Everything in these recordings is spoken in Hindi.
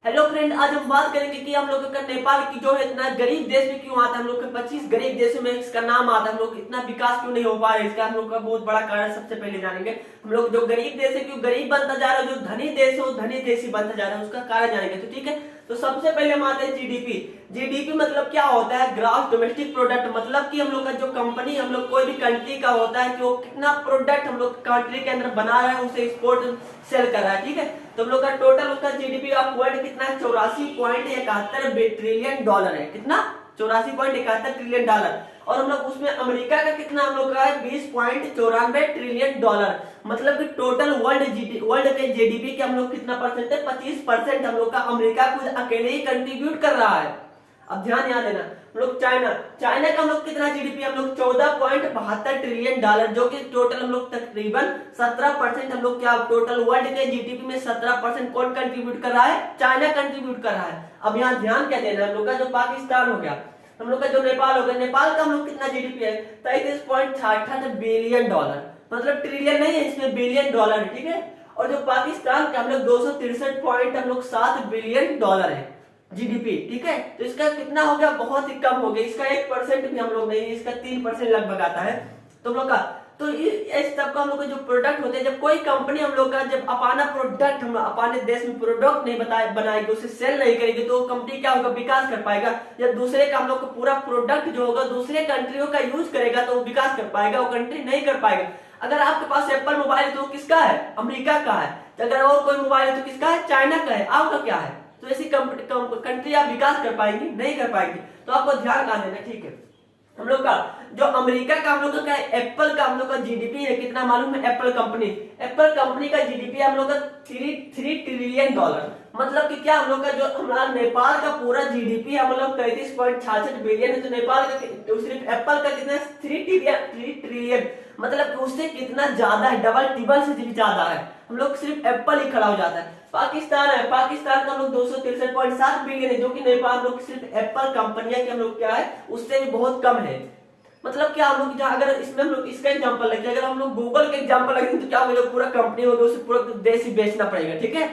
हेलो फ्रेंड, आज हम बात करेंगे कि हम लोग का नेपाल की जो है इतना गरीब देश में क्यों आता है। हम लोग के 25 गरीब देशों में इसका नाम आता है। हम लोग इतना विकास क्यों नहीं हो पा रहा है, इसका हम लोग का बहुत बड़ा कारण सबसे पहले जानेंगे। हम लोग जो गरीब देश है क्यों गरीब बनता जा रहा है, जो धनी देश है वो धनी देश ही बनता जा रहा है, उसका कारण जानेंगे। तो ठीक है, तो सबसे पहले हम आते हैं जीडीपी। जीडीपी मतलब क्या होता है? Gross domestic product. मतलब कि हम लोग का जो कंपनी, हम लोग कोई भी कंट्री का होता है कि वो कितना प्रोडक्ट हम लोग कंट्री के अंदर बना रहा है, उसे एक्सपोर्ट सेल कर रहा है। ठीक है, तो हम लोग का टोटल उसका जीडीपी का पॉइंट कितना है? 84.71 ट्रिलियन डॉलर है। कितना? 84.71 ट्रिलियन डॉलर। और हम लोग उसमें अमेरिका का कितना हम लोग का है? 20.94 ट्रिलियन डॉलर। मतलब कि टोटल वर्ल्ड के जीडीपी के हम लोग कितना परसेंट है? 25% हम लोग का अमेरिका खुद अकेले ही कंट्रीब्यूट कर रहा है। अब ध्यान यहाँ देना। हम लोग चाइना का हम लोग कितना जीडीपी? हम लोग 14.72 ट्रिलियन डॉलर, जो कि टोटल हम लोग तकरीबन 17% हम लोग क्या टोटल वर्ल्ड के जीडीपी में 17% कौन कंट्रीब्यूट कर रहा है? चाइना कंट्रीब्यूट कर रहा है। अब यहाँ ध्यान क्या देना, हम लोग का जो पाकिस्तान हो गया, हम लोग का जो नेपाल हो गया, नेपाल का हम लोग कितना जीडीपी है? 33.68 बिलियन डॉलर। मतलब ट्रिलियन नहीं है, इसमें बिलियन डॉलर है। ठीक है, और जो पाकिस्तान का हम लोग 263.7 बिलियन डॉलर है जीडीपी। ठीक है, तो इसका कितना हो गया? बहुत ही कम हो गया। इसका 1% भी हम लोग नहीं, इसका 3% लगभग आता है। तो हम लोग का तो इस तब का हम लोग के जो प्रोडक्ट होते हैं, जब कोई कंपनी हम लोग का जब अपना प्रोडक्ट हम अपने देश में प्रोडक्ट नहीं बनाएगी, उसे सेल नहीं करेगी, तो कंपनी क्या होगा? विकास कर पाएगा। जब दूसरे का हम लोग का पूरा प्रोडक्ट जो होगा दूसरे कंट्रियों का यूज करेगा तो वो विकास कर पाएगा, वो कंट्री नहीं कर पाएगा। अगर आपके पास एप्पल मोबाइल है तो किसका है? अमेरिका का है। अगर और कोई मोबाइल है तो किसका है? चाइना का है। आपका क्या है? तो ऐसी कंट्री आप विकास कर पाएंगी? नहीं कर पाएंगी। तो आपको ध्यान कहाँ देना। ठीक है, हम लोग का जो अमेरिका का हम लोग का एप्पल का हम लोग का जीडीपी है कितना मालूम है? एप्पल कंपनी का जीडीपी हम लोग का 3 ट्रिलियन डॉलर। मतलब कि क्या हम लोग का जो हमारा नेपाल का पूरा जीडीपी हम लोग 33.66 बिलियन है, तो नेपाल का तो सिर्फ एप्पल का कितना? 3 ट्रिलियन। मतलब कि उससे कितना ज्यादा है, डबल टिबल से भी ज्यादा है। हम लोग सिर्फ एप्पल ही खड़ा हो जाता है। पाकिस्तान है, पाकिस्तान का हम लोग 263.7 बिलियन है, जो कि नेपाल लोग सिर्फ एप्पल कंपनियां के हम लोग क्या है उससे भी बहुत कम है। मतलब क्या हम लोग अगर इसमें हम लोग इसका एग्जांपल लगे, अगर हम लोग गूगल के एग्जांपल लगे तो क्या होगा? पूरा कंपनी होगा, उसे पूरा देश ही बेचना पड़ेगा। ठीक है,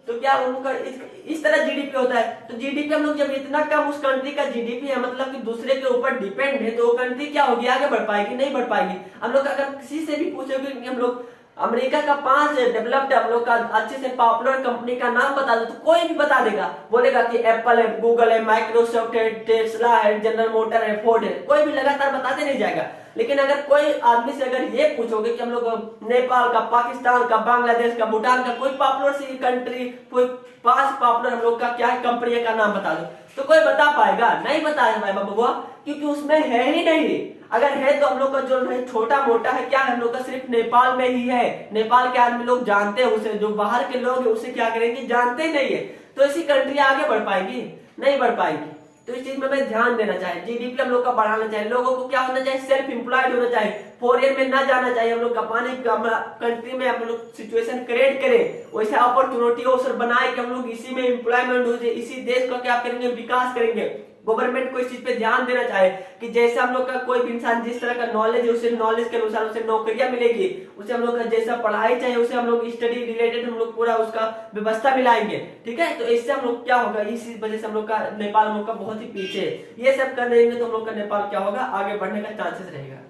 तो क्या हम लोग का इस तरह जीडीपी होता है। तो जीडीपी हम लोग जब इतना कम उस कंट्री का जीडीपी है, मतलब कि दूसरे के ऊपर डिपेंड है, तो वो कंट्री क्या होगी? आगे बढ़ पाएगी? नहीं बढ़ पाएगी। हम लोग अगर किसी से भी पूछोगे कि हम लोग अमेरिका का 5 डेवलप्ड हम लोग का अच्छे से पॉपुलर कंपनी का नाम बता दो, तो कोई भी बता देगा। बोलेगा कि एप्पल है, गूगल है, माइक्रोसॉफ्ट है, टेस्ला है, जनरल मोटर है, फोर्ड है, कोई भी लगातार बताते नहीं जाएगा। लेकिन अगर कोई आदमी से अगर ये पूछोगे कि हम लोग नेपाल का, पाकिस्तान का, बांग्लादेश का, भूटान का कोई पॉपुलर सी कंट्री, कोई 5 पॉपुलर हम लोग का क्या है कंपनी का नाम बता दो, तो कोई बता पाएगा? नहीं बताएगा भाई बाबा, क्योंकि उसमें है ही नहीं। अगर है तो हम लोग का जो है छोटा मोटा है, क्या है हम लोग का सिर्फ नेपाल में ही है। नेपाल के आदमी लोग जानते हैं उसे, जो बाहर के लोग हैं उसे क्या करेंगे? जानते नहीं है। तो ऐसी कंट्री आगे बढ़ पाएगी? नहीं बढ़ पाएगी। तो इस चीज में हमें ध्यान देना चाहिए। जीडीपी हम लोग का बढ़ाना चाहिए। लोगों को क्या होना चाहिए? सेल्फ एम्प्लॉयड होना चाहिए, फॉरेन में ना जाना चाहिए। हम लोग का पानी कंट्री में हम लोग सिचुएशन क्रिएट करें, वैसे अपॉर्चुनिटी अवसर बनाए कि हम लोग इसी में एम्प्लॉयमेंट हो जाए, इसी देश का क्या करेंगे? विकास करेंगे। गवर्नमेंट को इस चीज पे ध्यान देना चाहे कि जैसे हम लोग का कोई भी इंसान जिस तरह का नॉलेज है, उसे नॉलेज के अनुसार उसे नौकरियां मिलेगी, उसे हम लोग का जैसा पढ़ाई चाहिए उसे हम लोग स्टडी रिलेटेड हम लोग पूरा उसका व्यवस्था मिलाएंगे। ठीक है, तो इससे हम लोग क्या होगा? इसी वजह से हम लोग का नेपाल हम लोग का बहुत ही पीछे है। ये सब कर देंगे तो हम लोग का नेपाल क्या होगा? आगे बढ़ने का चांसेस रहेगा।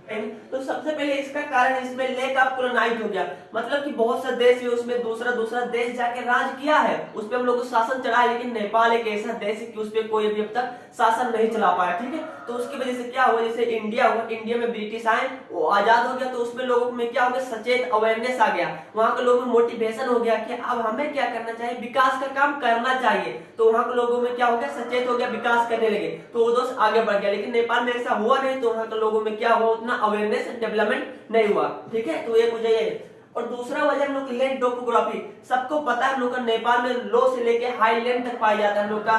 तो सबसे पहले इसका कारण इसमें लेक ऑफ कोलोनाइज हो गया। मतलब कि बहुत सा देश है उसमें दूसरा देश जाके राज किया है, उस पर हम लोग को शासन चला है, लेकिन नेपाल एक ऐसा देश है कि उस पर कोई भी अब तक शासन नहीं चला पाया। ठीक है, तो उसकी वजह से क्या हुआ? जैसे इंडिया हुआ, इंडिया में ब्रिटिश आए, वो आजाद हो गया, तो उसमें लोगों में क्या हो गया? सचेत अवेयरनेस आ गया। वहां के लोगों में मोटिवेशन हो गया कि अब हमें क्या करना चाहिए? विकास का काम करना चाहिए। तो वहां के लोगों में क्या हो गया? सचेत हो गया, विकास करने लगे, तो वो दोस्त आगे बढ़ गया। लेकिन नेपाल में ऐसा हुआ नहीं, तो वहां के लोगों में क्या हुआ? उतना अवेयरनेस डेवलपमेंट नहीं हुआ। ठीक है, तो ये वजह है। और दूसरा वजह हम लोग लैंड टोपोग्राफी। सबको पता है हम लोग का नेपाल में लो से लेके हाई लैंड तक पाया जाता है। हम लोग का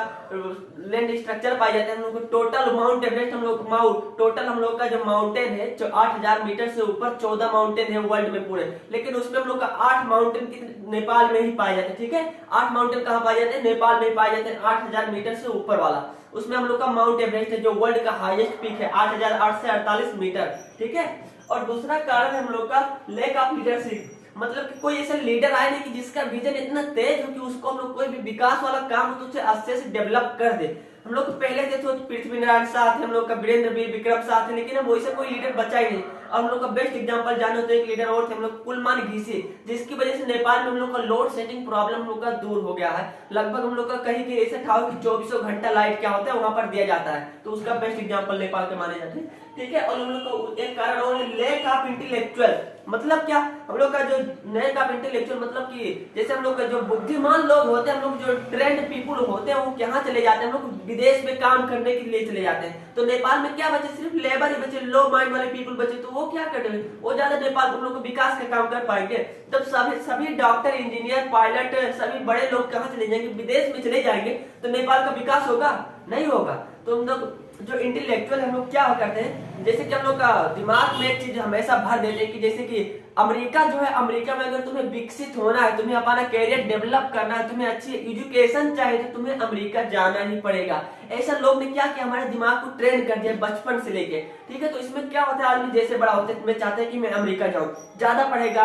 लैंड स्ट्रक्चर पाया जाता है। हम लोग को टोटल माउंट एवरेस्ट हम लोग टोटल हम लोग का जो माउंटेन है 8000 मीटर से ऊपर 14 माउंटेन है वर्ल्ड में पूरे, लेकिन उसमें हम लोग का 8 माउंटेन नेपाल में ही पाए जाते हैं। ठीक है, 8 माउंटेन कहाँ पाए जाते हैं? नेपाल में पाए जाते हैं। 8000 मीटर से ऊपर वाला उसमें हम लोग का माउंट एवरेस्ट है, जो वर्ल्ड का हाईएस्ट पीक है, 8848 मीटर। ठीक है, और दूसरा कारण है हम लोग का लैक ऑफ लीडरशिप। मतलब कि कोई ऐसा लीडर आए नहीं कि जिसका विजन इतना तेज हो कि उसको हम लोग कोई भी विकास वाला काम हो तो उसे अच्छे से डेवलप कर दे। हम लोग पहले थे तो पृथ्वीनारायण शाह थे, हम लोग का वीरेंद्र वीर विक्रम शाह थे, लेकिन अब वैसे कोई लीडर बचा ही नहीं। और हम लोग का बेस्ट एग्जांपल जाने तो एक लीडर और थे हम लोग कुलमान घिसी, जिसकी वजह से नेपाल में हम लोग का लोड सेटिंग प्रॉब्लम हम लोग का दूर हो गया है। लगभग हम लोग का कहीं भी ऐसा था कि 24 घंटा लाइट क्या होता है वहां पर दिया जाता है, तो उसका बेस्ट एग्जांपल नेपाल के माने जाते हैं। ठीक है, और हम लोग का एक कारण और लैक ऑफ इंटेलेक्चुअल, मतलब क्या हम लोग का जो लैक ऑफ इंटेलेक्चुअल मतलब कि जैसे हम लोग का जो बुद्धिमान लोग होते हैं, हम लोग जो ट्रेंड पीपुल होते हैं वो कहाँ चले जाते हैं, हम लोग विदेश में काम करने के लिए चले जाते हैं। तो नेपाल में क्या बचे, सिर्फ लेबर ही बचे, लो माइंड वाले पीपल बचे, तो वो क्या करेंगे, वो ज्यादा नेपाल हम लोग को विकास का काम कर पाएंगे। तब सभी डॉक्टर इंजीनियर पायलट सभी बड़े लोग कहाँ चले जाएंगे, विदेश में चले जाएंगे, तो नेपाल का विकास होगा नहीं होगा। तो हम लोग जो इंटेलेक्चुअल हम लोग क्या करते हैं, जैसे कि हम लोग का दिमाग में एक चीज हमेशा भर देते हैं कि जैसे कि अमेरिका जो है, अमेरिका में अगर तुम्हें विकसित होना है, तुम्हें अपना कैरियर डेवलप करना है, तुम्हें अच्छी एजुकेशन चाहिए तो तुम्हें अमेरिका जाना ही पड़ेगा। ऐसा लोग ने क्या किया, हमारे दिमाग को ट्रेन कर दिया बचपन से लेके। ठीक है, तो इसमें क्या होता है, आदमी जैसे बड़ा होता है मैं चाहते हैं कि मैं अमेरिका जाऊं, ज्यादा पढ़ेगा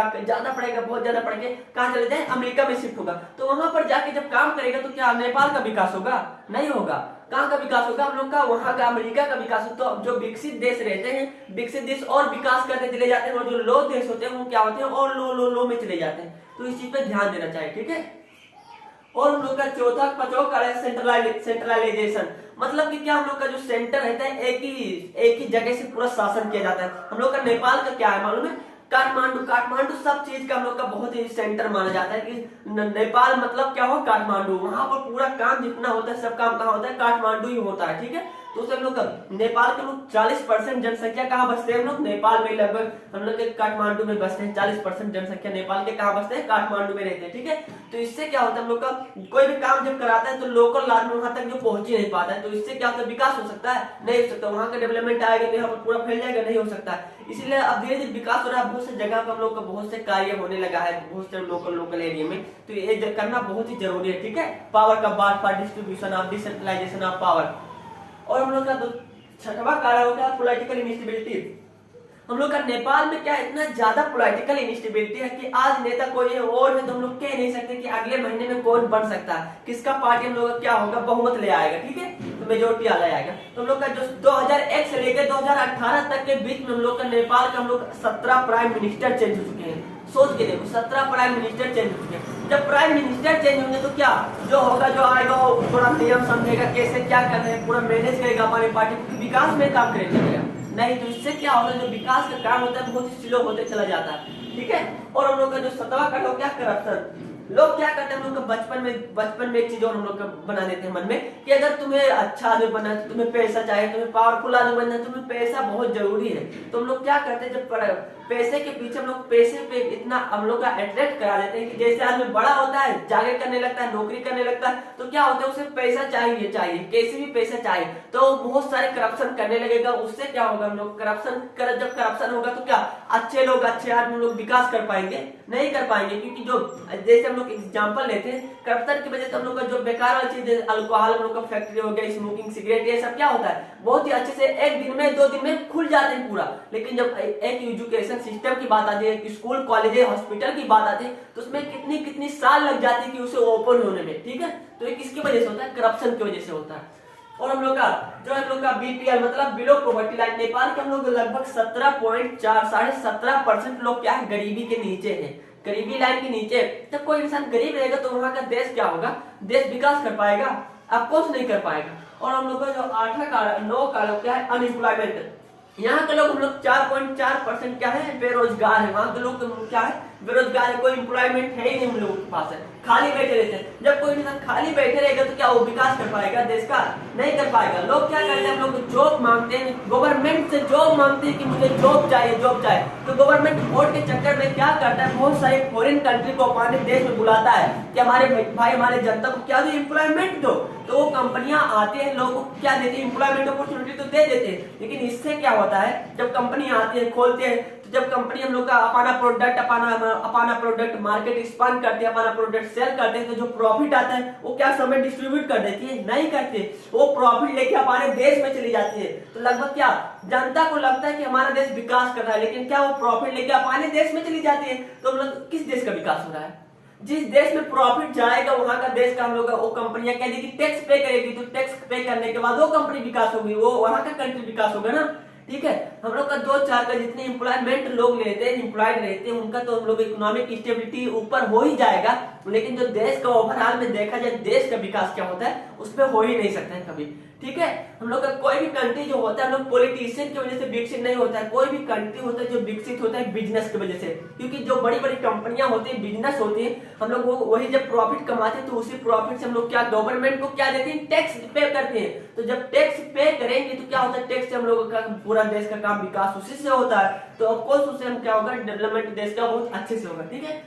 बहुत ज्यादा पढ़ के कहाँ चले जाए, अमेरिका में शिफ्ट होगा। तो वहां पर जाके जब काम करेगा तो क्या नेपाल का विकास होगा, नहीं होगा। कहाँ का विकास होगा, हम लोग का वहां का अमेरिका का विकास होगा। तो जो विकसित देश रहते हैं, विकसित देश और विकास करते चले जाते हैं, और जो लो देश होते हैं वो क्या होते हैं, और लो में चले जाते हैं। तो इस चीज पे ध्यान देना चाहिए। ठीक है, और हम लोग का चौथा पचोक सेंट्रलाइजेशन, मतलब कि क्या हम लोग का जो सेंटर रहता है एक ही जगह से पूरा शासन किया जाता है। हम लोग का नेपाल का क्या है मालूम है, काठमांडू सब चीज का हम लोग का बहुत ही सेंटर माना जाता है कि नेपाल मतलब क्या हो, काठमांडू। वहां पर पूरा काम जितना होता है सब काम कहाँ होता है, काठमांडू ही होता है। ठीक है, तो उससे हम लोग नेपाल के लोग 40% जनसंख्या कहाँ बसते हैं, हम लोग नेपाल में लगभग हम लोग के काठमांडू में बसते हैं। 40% जनसंख्या नेपाल के कहाँ बसते हैं, काठमांडू में रहते हैं। ठीक है, तो इससे क्या होता है, हम लोग का कोई भी काम जब कराता है तो लोकल आदमी वहां तक जो पहुंच ही नहीं पाता है, तो इससे क्या होता है, विकास हो सकता है, नहीं हो सकता। वहां का डेवलपमेंट आएगा तो यहाँ पर पूरा फैल जाएगा, नहीं हो सकता। इसीलिए अब धीरे धीरे विकास हो रहा है, बहुत से जगह पर हम लोग का बहुत से कार्य होने लगा है, बहुत से लोकल एरिया में, तो ये करना बहुत ही जरूरी है। ठीक है, पावर का बात for distribution of decentralisation of power. और हम लोग का छठवां कारण होता है पॉलिटिकल इनस्टेबिलिटी। हम लोग का नेपाल में क्या इतना ज्यादा पॉलिटिकल इनस्टेबिलिटी है कि आज नेता कोई और है तो हम लोग कह नहीं सकते कि अगले महीने में कौन बन सकता है, किसका पार्टी हम लोग का क्या होगा, बहुमत ले आएगा। ठीक है, तो मेजोरिटी आ जाएगा। तो हम लोग का जो 2001 से लेकर 2018 तक के बीच में हम लोग का नेपाल का हम लोग 17 प्राइम मिनिस्टर चेंज हो चुके हैं। सोच के देखो, 17 प्राइम मिनिस्टर चेंज हो चुके हैं। जब प्राइम मिनिस्टर चेंज होंगे तो क्या जो होगा, जो आएगा वो थोड़ा नियम समझेगा, कैसे क्या करना है, पूरा मैनेज करेगा हमारी पार्टी को, विकास में काम करेगा। नहीं तो इससे क्या होगा, जो विकास का काम होता है बहुत ही स्लो होते चला जाता है। ठीक है, और हम लोग का जो 7वां कारण हो क्या, करप्शन। लोग क्या करते हैं, हम लोग का बचपन में एक चीज और हम लोग का बना देते हैं मन में कि अगर तुम्हें अच्छा आदमी बनना है, तुम्हें पैसा चाहिए, तुम्हें पावरफुल आदमी बनना है, तुम्हें पैसा बहुत जरूरी है। तो हम लोग क्या करते हैं, जब पैसे के पीछे हम लोग पैसे पे इतना हम लोग का अट्रैक्ट करा देते हैं कि जैसे आदमी बड़ा होता है, जागे करने लगता है, नौकरी करने लगता है, तो क्या होता है, उसे पैसा चाहिए, कैसे भी पैसा चाहिए, तो बहुत सारे करप्शन करने लगेगा। उससे क्या होगा, हम लोग जब करप्शन होगा तो क्या अच्छे आदमी लोग विकास कर पाएंगे, नहीं कर पाएंगे। क्योंकि जो जैसे हम लोग एग्जांपल लेते हैं, करप्शन की वजह से हम लोग का जो बेकार वाली चीज, अल्कोहल हम लोग का फैक्ट्री हो गया, स्मोकिंग, सिगरेट, ये सब क्या होता है, बहुत ही अच्छे से 1 दिन में 2 दिन में खुल जाते हैं पूरा। लेकिन जब एक एजुकेशन सिस्टम की बात आती है, स्कूल कॉलेज हॉस्पिटल की बात आती है, तो उसमें कितनी साल लग जाती है कि उसे ओपन होने में। ठीक है, तो ये किसकी वजह से होता है, करप्शन की वजह से होता है। और हम लोग का बीपीएल मतलब बिलो पॉवर्टी लाइन, नेपाल के हम लोग लगभग 17.4 लोग क्या है, गरीबी के नीचे है, गरीबी लाइन के नीचे। जब कोई इंसान गरीब रहेगा तो वहां का देश क्या होगा, देश विकास कर पाएगा, अफकोर्स नहीं कर पाएगा। और हम लोग का जो 9 कारण क्या है, अनएम्प्लॉयमेंट। यहाँ के लोग हम लोग 4.4% क्या है, बेरोजगार है। वहां के लोग क्या है, बेरोजगार है, कोई एम्प्लॉयमेंट है ही नहीं हम लोगों के पास है, खाली बैठे रहते हैं। जब कोई इंसान खाली बैठे रहेगा तो क्या वो विकास कर पाएगा देश का, नहीं कर पाएगा। लोग क्या करते हैं, हम लोग जॉब मांगते हैं, गवर्नमेंट से जॉब मांगते हैं कि मुझे जॉब चाहिए। तो गवर्नमेंट वोट के चक्कर में क्या करता है, बहुत सारे फॉरेन कंट्री को अपने देश में बुलाता है कि हमारे भाई हमारे जनता को क्या दो, एम्प्लॉयमेंट दो। तो वो कंपनियां आते हैं, लोगों को क्या देती है, एम्प्लॉयमेंट अपॉर्चुनिटी तो दे देते हैं। लेकिन इससे क्या होता है, जब कंपनी आती है, खोलते हैं, तो जब कंपनी हम लोग का अपना प्रोडक्ट मार्केट एक्सपांड करती है, अपना प्रोडक्ट सेल करते हैं, तो जो प्रॉफिट आता है वो क्या समय डिस्ट्रीब्यूट कर देती है? नहीं करती, वो प्रॉफिट लेके अपने देश में चली जाती है। तो लगभग क्या जनता को लगता है कि हमारा देश विकास कर रहा है, लेकिन क्या वो प्रॉफिट लेके अपने देश में चली जाती है? तो मतलब किस देश का विकास हो रहा है? जिस देश में प्रॉफिट जाएगा वहां का देश का हम लोग वो कंपनियां कह देगी टैक्स पे करेगी, तो टैक्स पे करने के बाद वो कंपनी विकास होगी, वो वहां का कंट्री विकास होगा ना। ठीक है, हम लोग का 2-4 का जितने एम्प्लॉयमेंट लोग लेते हैं, एम्प्लॉयड रहते हैं, उनका तो हम लोग इकोनॉमिक स्टेबिलिटी ऊपर हो ही जाएगा, लेकिन जो देश का ओवरऑल में देखा जाए देश का विकास क्या होता है उसमें हो ही नहीं सकता है कभी। ठीक है, हम लोग का कोई भी कंट्री जो होता है हम लोग पॉलिटिशियन की वजह से विकसित नहीं होता है। कोई भी कंट्री होता है जो विकसित होता है बिजनेस की वजह से, क्योंकि जो बड़ी बड़ी कंपनियां होती है, बिजनेस होती है, हम लोग वो वही जब प्रॉफिट कमाते हैं तो उसी प्रॉफिट से हम लोग क्या गवर्नमेंट को क्या देते हैं? टैक्स पे करते हैं। तो जब टैक्स पे करेंगे तो क्या होता है? टैक्स से हम लोगों का पूरा देश का काम विकास उसी से होता है, तो ऑफकोर्स उससे हम क्या होगा? डेवलपमेंट देश का बहुत अच्छे से होगा। ठीक है,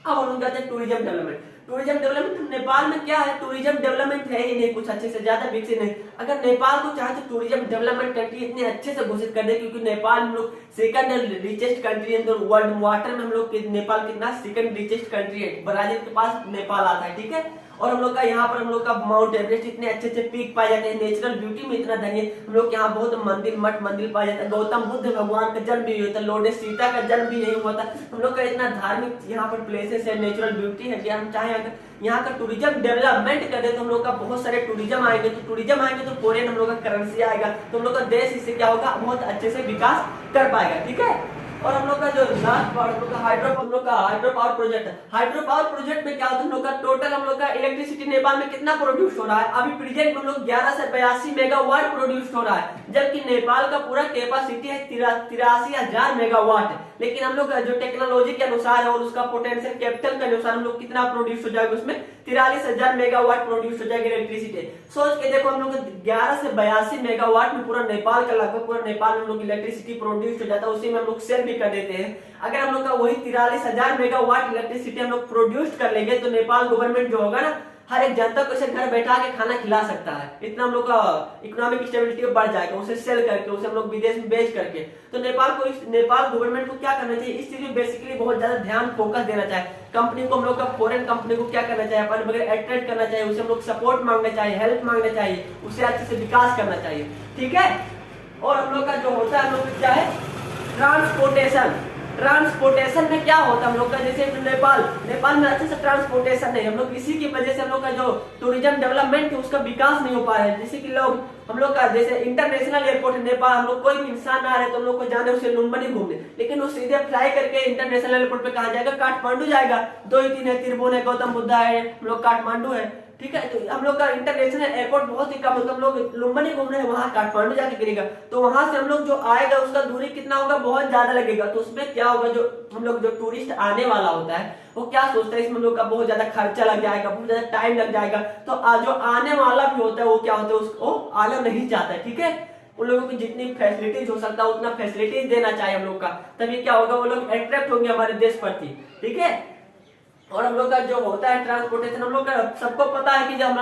अब हम लोग कहते हैं tourism development. Tourism development Nepal में क्या है? टूरिज्म डेवलपमेंट है ही नहीं कुछ अच्छे से, ज्यादा विकसित नहीं। अगर नेपाल को चाहे तो टूरिज्म डेवलपमेंट कंट्री इतने अच्छे से घोषित कर दे, क्योंकि नेपाल हम लोग सेकंड रिचेस्ट कंट्री है वर्ल्ड वाटर में, हम लोग नेपाल कितना सेकंड रिचेस्ट कंट्री है, ब्राजील के पास नेपाल आता है। ठीक है, और हम लोग का यहाँ पर हम लोग का माउंट एवरेस्ट इतने अच्छे अच्छे पीक पाए जाते हैं, नेचुरल ब्यूटी में इतना धनी है। हम लोग यहाँ बहुत मंदिर मठ मंदिर पाए जाते हैं, गौतम बुद्ध भगवान का जन्म भी होता है, लॉर्ड सीता का जन्म भी यही हुआ था। हम लोग का इतना धार्मिक यहाँ पर प्लेसेस है, नेचुरल ब्यूटी है कि हम चाहे अगर यहाँ का टूरिज्म डेवलपमेंट कर दे तो हम लोग का बहुत सारे टूरिज्म आएंगे, तो टूरिज्म आएंगे तो फॉरेन हम लोग का करेंसी आएगा, तो हम लोग का देश इससे क्या होगा? बहुत अच्छे से विकास कर पाएगा। ठीक है, और हम लोग का जो लास्ट पार्ट हम लोग का हाइड्रो पावर प्रोजेक्ट है। हाइड्रो पावर प्रोजेक्ट में क्या होता है? हम लोग का टोटल हम लोग का इलेक्ट्रिसिटी नेपाल में कितना प्रोड्यूस हो रहा है? अभी प्रेजेंट में हम लोग 11 से 82 मेगावाट प्रोड्यूस हो रहा है, जबकि नेपाल का पूरा कैपेसिटी है 83,000 मेगावाट। लेकिन हम लोग जो टेक्नोलॉजी के अनुसार है और उसका पोटेंशियल कैपिटल के अनुसार हम लोग कितना प्रोड्यूस हो जाएगा? उसमें 43,000 मेगावाट प्रोड्यूस हो जाएगा इलेक्ट्रिसिटी। सोच के देखो, हम लोग 11 से 82 मेगावाट में पूरा नेपाल का लगभग पूरा नेपाल में हम लोग इलेक्ट्रिसिटी प्रोड्यूस हो जाता है, उसी में हम लोग सेल भी कर देते हैं। अगर हम लोग का वही 43,000 मेगावाट इलेक्ट्रिसिटी हम लोग प्रोड्यूस कर लेंगे तो नेपाल गवर्नमेंट जो होगा ना, हर एक जनता को इसे घर बैठा के खाना खिला सकता है। इतना हम लोग का इकोनॉमिक स्टेबिलिटी बढ़ जाएगा उसे सेल करके, उसे हम लोग विदेश में बेच करके। तो नेपाल गवर्नमेंट को क्या करना चाहिए? इस चीज में बेसिकली बहुत ज्यादा ध्यान फोकस देना चाहिए। कंपनी को हम लोग का फॉरेन कंपनी को क्या करना चाहिए? अपने बगैर अट्रैक्ट करना चाहिए, उसे हम लोग सपोर्ट मांगना चाहिए, हेल्प मांगना चाहिए, उसे अच्छे से विकास करना चाहिए। ठीक है, और हम लोग का जो होता है हम लोग क्या है? ट्रांसपोर्टेशन में क्या होता है हम लोग का? जैसे नेपाल में अच्छे से ट्रांसपोर्टेशन नहीं, हम लोग इसी की वजह से हम लोग का जो टूरिज्म डेवलपमेंट है उसका विकास नहीं हो पा रहा है। जैसे कि लोग हम लोग का जैसे इंटरनेशनल एयरपोर्ट है नेपाल, हम लोग कोई भी इंसान आ रहे तो हम लोग को जाने उसे लुम्बिनी घूमने, लेकिन वो सीधे फ्लाई करके इंटरनेशनल एयरपोर्ट पे कहाँ जाएगा? काठमांडू जाएगा। 2 ही 3 है, तिरभुवन है, गौतम बुद्धा है, हम लोग काठमांडू है। ठीक है, तो हम लोग का इंटरनेशनल एयरपोर्ट बहुत ही कम है, तो हम लोग लुम्बिनी घूम रहे हैं, वहां काठमांडू जाके गिरेगा, तो वहां से हम लोग जो आएगा उसका दूरी कितना होगा? बहुत ज्यादा लगेगा। तो उसमें क्या होगा? जो हम लोग जो टूरिस्ट आने वाला होता है वो क्या सोचता है? इसमें हम लोग का बहुत ज्यादा खर्चा लग जाएगा, बहुत ज्यादा टाइम लग जाएगा, तो जो आने वाला भी होता है वो क्या होता है? उसको आना नहीं चाहता है। ठीक है, उन लोगों की जितनी फैसिलिटीज हो सकता है उतना फैसिलिटीज देना चाहिए हम लोग का, तभी क्या होगा? वो लोग अट्रैक्ट होंगे हमारे देश प्रति। ठीक है, और हम लोग का जो होता है ट्रांसपोर्टेशन, हम लोग का सबको पता है कि जब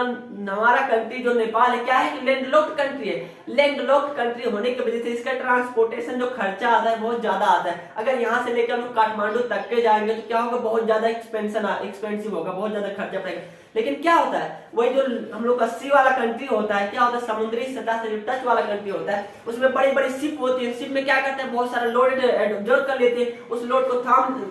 हमारा कंट्री जो नेपाल है क्या है कि लैंडलॉक्ड कंट्री है। लैंडलॉक्ड कंट्री होने की वजह से इसका ट्रांसपोर्टेशन जो खर्चा आता है बहुत ज्यादा आता है। अगर यहाँ से लेकर हम लोग काठमांडू तक के जाएंगे तो क्या होगा? बहुत ज्यादा एक्सपेंसिव होगा, बहुत ज्यादा खर्चा पड़ेगा। लेकिन क्या होता है? वही जो हम लोग का सी वाला कंट्री होता है, क्या होता है? समुद्री सतह से जो टच वाला कंट्री होता है, उसमें बड़ी बड़ी शिप होती है। शिप में क्या करते हैं? बहुत सारा लोड एब्जॉर्ब कर लेते हैं, उस लोड को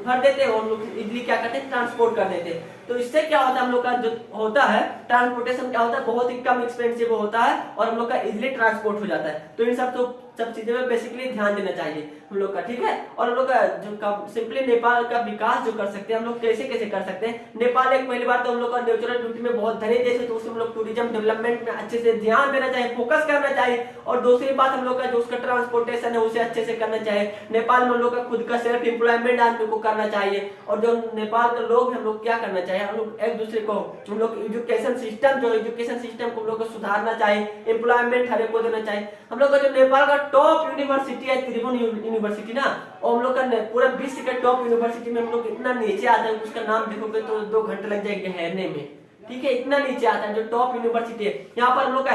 भर देते हैं और इजिली क्या करते हैं? ट्रांसपोर्ट कर देते हैं। तो इससे क्या होता है? हम लोग का जो होता है ट्रांसपोर्टेशन क्या होता है? बहुत ही कम एक्सपेंसिव होता है और हम लोग का इजिली ट्रांसपोर्ट हो जाता है। तो इन सब चीजों में बेसिकली ध्यान देना चाहिए हम लोग का। ठीक है, और हम लोग का जो सिंपली नेपाल का विकास जो कर सकते हैं हम लोग कैसे कैसे कर सकते हैं? नेपाल एक पहली बात तो हम लोग का नेचुरल ब्यूटी में बहुत धनी देश है, तो उसमें हम लोग टूरिज्म डेवलपमेंट में अच्छे से ध्यान देना चाहिए, फोकस करना चाहिए। और दूसरी बात हम लोग का जो उसका ट्रांसपोर्टेशन है उसे अच्छे से करना चाहिए। नेपाल में हम लोग का खुद का सेल्फ एम्प्लॉयमेंट आदमी को करना चाहिए। और जो नेपाल के लोग हम लोग क्या करना चाहिए? हम लोग एक दूसरे को हम लोग एजुकेशन सिस्टम को हम लोग को सुधारना चाहिए, एम्प्लॉयमेंट हर एक को देना चाहिए। हम लोग का जो नेपाल का टॉप यूनिवर्सिटी है त्रिभुवन यूनिवर्सिटी ना, और हम लोग का पूरा विश्व के टॉप यूनिवर्सिटी में हम लोग इतना नीचे आते हैं, उसका नाम देखोगे तो 2 घंटे लग जाएंगे हेरने में। ठीक है, इतना नीचे आता है जो टॉप यूनिवर्सिटी है। यहाँ पर हम लोग का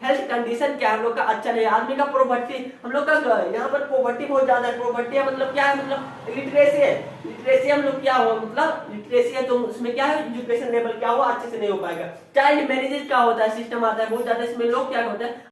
हेल्थ कंडीशन क्या है, हम लोग का अच्छा नहीं है। आदमी का प्रोवर्टी, हम लोग का यहाँ पर प्रोवर्टी बहुत ज्यादा है। प्रोवर्टी मतलब क्या है, मतलब लिटरेसी है। लिटरेसी हम लोग क्या हो, मतलब लिटरेसी है तो उसमें क्या है, एजुकेशन लेवल क्या हुआ अच्छे से नहीं हो पाएगा। चाइल्ड मैरिजेज का होता है सिस्टम आता है बहुत ज्यादा, इसमें लोग क्या होता है